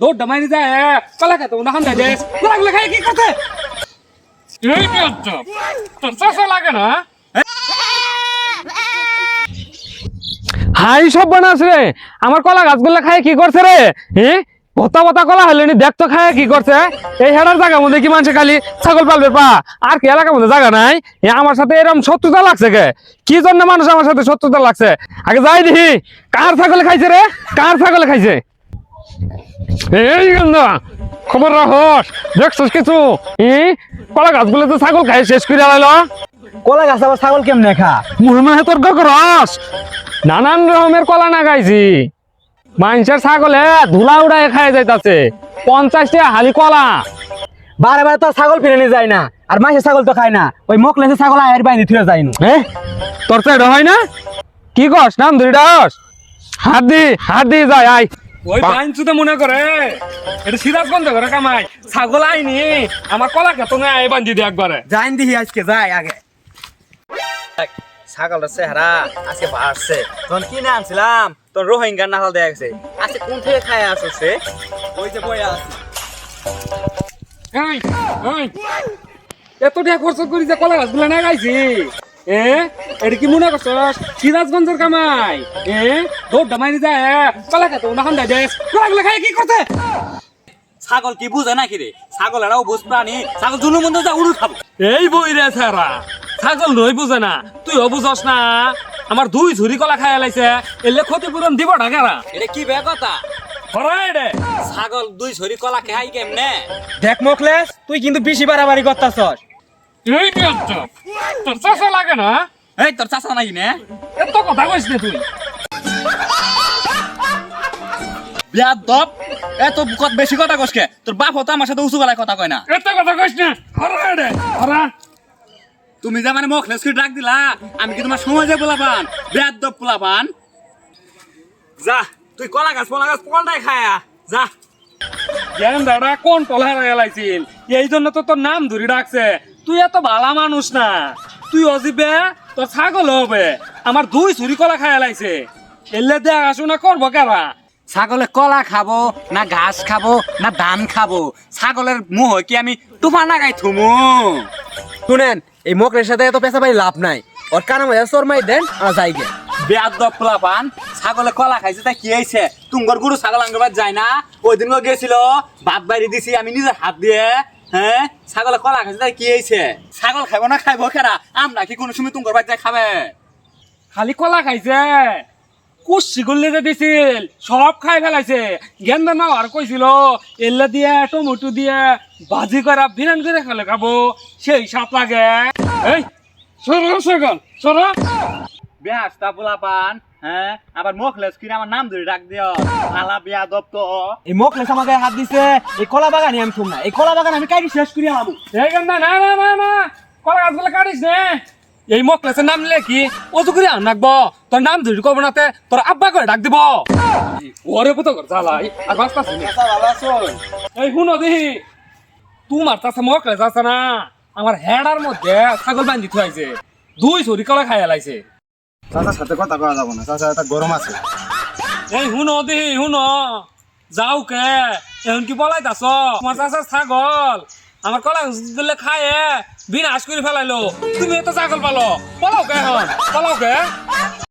দৌড় মাইনি যায় কলা খেতে না হান দে কলাগুলো খাই কি করতে এই কি হচ্ছে তোর চাষা লাগে না হাই সব বানাস রে আমার কলা গাছগুলো খায় কি করছে রে ভত্তা ভত্তা কলা হলেনি দেখতো খায় কি করছে এই হেডার জায়গার মধ্যে কি মানুষ খালি ছাগল পালবে পা আর কি এলাকার মধ্যে জায়গা নাই আমার সাথে এরকম শত্রুতা লাগছে কে কি জন্য মানুষ আমার সাথে শত্রুতা লাগছে আগে যাই দেখি কার ছাগলে খাইছে রে কার ছাগলে খাইছে এই গন্ধা খবর রাখস দেখছিস কিছু কলা গাছগুলো তো ছাগল খাই শেষ করে আলাইলো কলা গাছ আবার ছাগল কেমনে খা মুহূর্তে তোর গরস নানান রকমের কলা না খাইছি মানুষের ছাগলে ধুলা উড়াই খাই যাইতাছে 50 টাকা হালি কলা বারে বারে তো ছাগল ফিরে নিয়ে যায় না আর মাসে ছাগল তো খায় না ওই মোকলেছে ছাগল আয়ের বাইরে ফিরে যায় না তোর তো এটা হয় না কি কস নাম ধরি ডাস হাত দি যায় আই ওই বাইনচুতে মনে করে এটা সিরাজগঞ্জ করে কামাই ছাগল আইনি আমার কলা খেতো না এই বান্ধি দি একবারে যাইন দিহি আজকে যাই আগে ছাগলের চেহারা আজকে বাড়ছে তখন কি না আনছিলাম তোর রোহিঙ্গা নাহাল দেয়া গেছে আজকে কোন থেকে খায় আসছে ওই যে বই আছে এত টাকা খরচ করি যে কলা গাছগুলো না গাইছি এটা কি মনে করছ সিরাজগঞ্জের কামাই দৌড় মাইনি যায় কলা খেতো না হান দে কলাগুলো খাই কি করতে ছাগল কি বুঝে নাকি রে ছাগল এরাও বুঝ প্রাণী ছাগল জুনুর মধ্যে যা উড়ু খাবো এই বই রে ছাড়া ছাগল নই বুঝে না তুইও বুঝস না আমার 2 ঝুরি কলা খাই লাইছে এলে ক্ষতিপূরণ দিব ঢাকারা এটা কি বে কথা হরাই রে ছাগল 2 ঝুরি কলা খাই কেমনে দেখ মোকলেস তুই কিন্তু বেশি বাড়াবাড়ি করতাছস এই কি তোর চাষা লাগে না এই তোর চাচা নাকি না এত কথা কইস না তুই বিয়াদব এত বেশি কথা কসকে তোর বাপ হতো আমার সাথে উঁচু গলায় কথা কয় না এত কথা কইস না হরাই রে হরা তুমি যে মানে মোকলেস কি ডাক দিলা আমি কি তোমার সময় যে পোলাপান বিয়াদব পোলাপান যা তুই কলা গাছ কোনটাই খায়া যা জ্ঞান দাদা কোন টলা লাইছিল এই জন্য তো তোর নাম ধরে ডাকছে তুই এত ভালা মানুষ না তুই অজিবে তোর ছাগল হবে আমার 2 ঝুরি কলা খাই লাইছে এলে দেখাশোনা করবো কারা ছাগলে কলা খাবো না ঘাস খাবো না ধান খাবো ছাগলের মুহ কি আমি টুপা নাগাই থুমু শুনেন এই মোকলের সাথে এত পেশা পাই লাভ নাই ওর কানা মধ্যে চোরমাই দেন আর যাইগে বেয়াদব পোলাপান ছাগলে কলা খাইছে তা কি হইছে তুঙ্গর গরু ছাগল আঙ্গবার যায় না ওই দিন গেছিল ভাত বাইরে দিছি আমি নিজের হাত দিয়ে ছাগলে কলা খাইছে তা কি হইছে ছাগল খাইবো না খাইবো খেরা আমরা কি কোনো সময় তুঙ্গর বাড়ি খাবে খালি কলা খাইছে কুশি গুল্লি যে দিছিল সব খাই ফেলাইছে গেন্দা না আর কইছিল এল্লা দিয়ে টমেটো দিয়ে ভাজি করা বিরান করে খেলে খাবো সেই সাপ লাগে এই সরো সগল সরো বেহাস্তা পোলাপান আবার মোকলেস কিনে আমার নাম ধরে ডাক দিও শালা বেয়াদব তো এই মোকলেস আমাকে হাত দিছে এই কলা বাগানে আমি থুম না এই কলা বাগান আমি কাটি শেষ করি আলামু এই গেন্দা না না না না কলা গাছগুলো কাটিস নে এই মকলেসের নাম লেখি অজু করে আনাকবো তোর নাম ধরে কব নাতে তোর আব্বা করে ডাক দিব ওরে পুতো কর জ্বালাই আর বাঁচতাছি এই শুনো দেখি তোমার চাষা মকলেস আছে না আমার হেডার মধ্যে ছাগল বান্ধি থুয়াইছে 2 ঝুরি কলা খাই লাইছে চাচার সাথে কথা কওয়া যাবো না, চাচা এটা গরম আছে। এই শুনো দেখি শুনো যাও কে এখন কি বলাইতাছ তোমার চাষা ছাগল আমার কলা দিলে খায় বিনাশ করে ফেলাইলো তুমি এত ছাগল পালো পলাও কে এখন পলাও কে